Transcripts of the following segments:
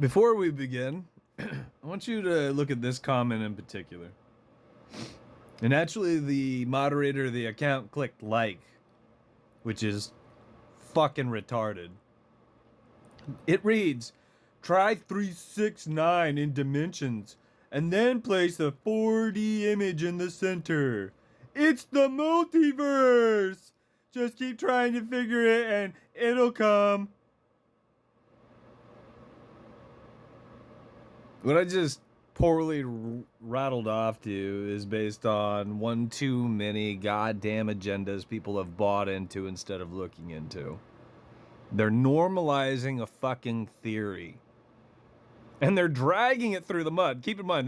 Before we begin, I want you to look at this comment in particular. And actually, the moderator of the account clicked like, which is fucking retarded. It reads, try 369 in dimensions, and then place a 4D image in the center. It's the multiverse! Just keep trying to figure it and it'll come. What I just poorly rattled off to you is based on one too many goddamn agendas people have bought into instead of looking into. They're normalizing a fucking theory. And they're dragging it through the mud. Keep in mind,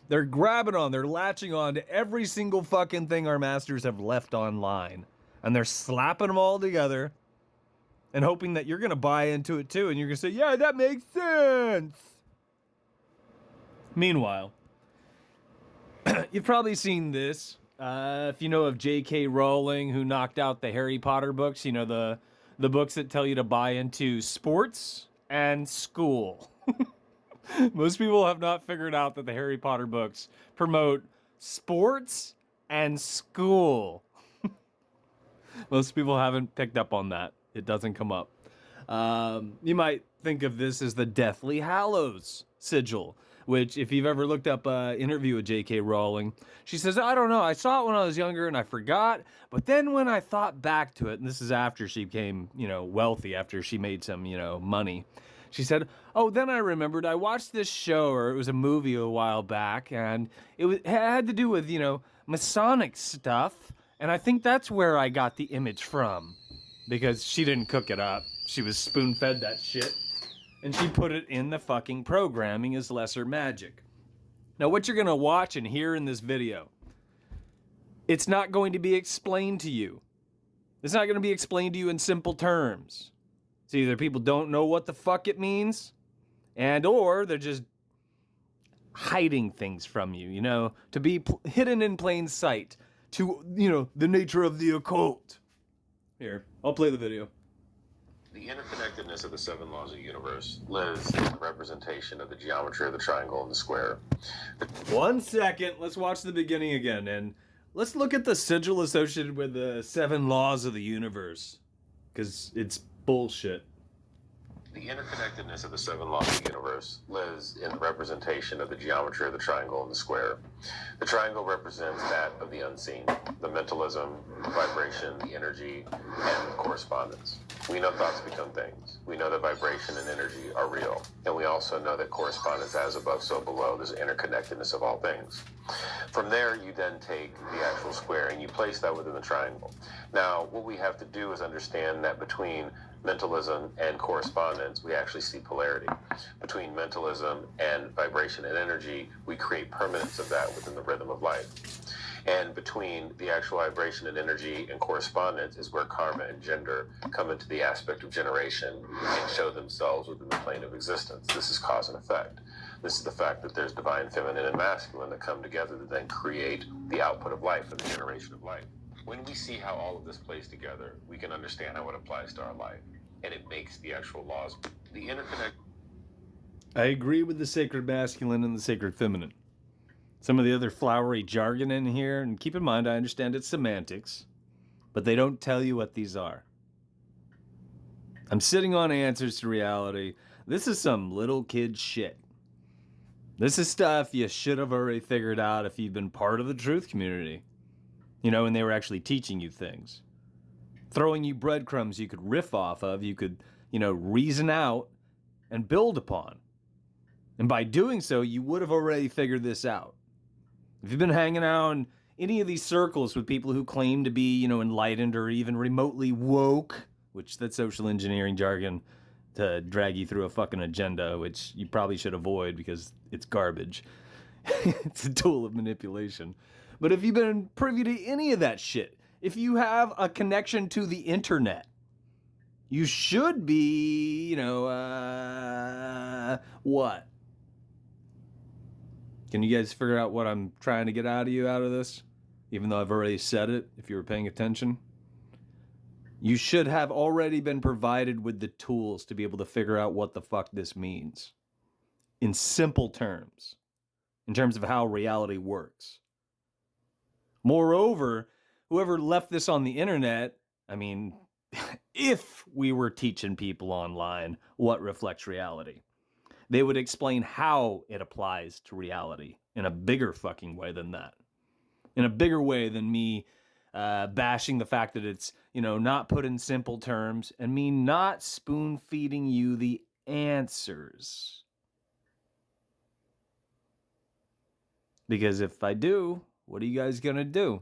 they're grabbing on, they're latching on to every single fucking thing our masters have left online. And they're slapping them all together and hoping that you're going to buy into it too. And you're going to say, yeah, that makes sense. Meanwhile, you've probably seen this. If you know of J.K. Rowling, who knocked out the Harry Potter books, you know, the books that tell you to buy into sports and school. Most people have not figured out that the Harry Potter books promote sports and school. Most people haven't picked up on that. It doesn't come up. You might think of this as the Deathly Hallows sigil, which if you've ever looked up an interview with J.K. Rowling, she says, I don't know, I saw it when I was younger and I forgot, but then when I thought back to it, and this is after she became, wealthy, after she made some, money, she said, oh, then I remembered I watched this show, or it was a movie a while back, and it had to do with, Masonic stuff, and I think that's where I got the image from, because she didn't cook it up. She was spoon-fed that shit. And she put it in the fucking programming as lesser magic. Now, what you're going to watch and hear in this video, it's not going to be explained to you. It's not going to be explained to you in simple terms. It's either people don't know what the fuck it means, and or they're just hiding things from you, to be hidden in plain sight, to, the nature of the occult. Here, I'll play the video. The interconnectedness of the seven laws of the universe lives in the representation of the geometry of the triangle and the square. 1 second, let's watch the beginning again, and let's look at the sigil associated with the seven laws of the universe, because it's bullshit. The interconnectedness of the seven laws of the universe lives in the representation of the geometry of the triangle and the square. The triangle represents that of the unseen, the mentalism, the vibration, the energy, and the correspondence. We know thoughts become things. We know that vibration and energy are real. And we also know that correspondence as above, so below. There's interconnectedness of all things. From there, you then take the actual square and you place that within the triangle. Now, what we have to do is understand that between mentalism and correspondence, we actually see polarity. Between mentalism and vibration and energy, we create permanence of that within the rhythm of life. And between the actual vibration and energy and correspondence is where karma and gender come into the aspect of generation and show themselves within the plane of existence. This is cause and effect. This is the fact that there's divine feminine and masculine that come together to then create the output of life and the generation of life. When we see how all of this plays together, we can understand how it applies to our life. And it makes the actual laws, the interconnect. I agree with the sacred masculine and the sacred feminine. Some of the other flowery jargon in here, and keep in mind, I understand it's semantics, but they don't tell you what these are. I'm sitting on answers to reality. This is some little kid shit. This is stuff you should have already figured out if you've been part of the truth community. And they were actually teaching you things. Throwing you breadcrumbs you could riff off of, you could, reason out and build upon. And by doing so, you would have already figured this out. If you've been hanging out in any of these circles with people who claim to be, enlightened or even remotely woke, which that's social engineering jargon to drag you through a fucking agenda, which you probably should avoid because it's garbage. It's a tool of manipulation. But if you've been privy to any of that shit, if you have a connection to the internet, you should be, what? Can you guys figure out what I'm trying to get out of you out of this? Even though I've already said it, if you were paying attention. You should have already been provided with the tools to be able to figure out what the fuck this means. in simple terms, in terms of how reality works. Moreover, whoever left this on the internet, I mean, if we were teaching people online what reflects reality, they would explain how it applies to reality in a bigger fucking way than that. In a bigger way than me bashing the fact that it's, not put in simple terms, and me not spoon feeding you the answers. Because if I do, what are you guys going to do?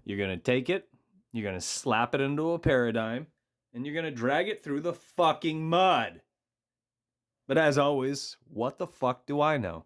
You're going to take it, you're going to slap it into a paradigm, and you're going to drag it through the fucking mud. But as always, what the fuck do I know?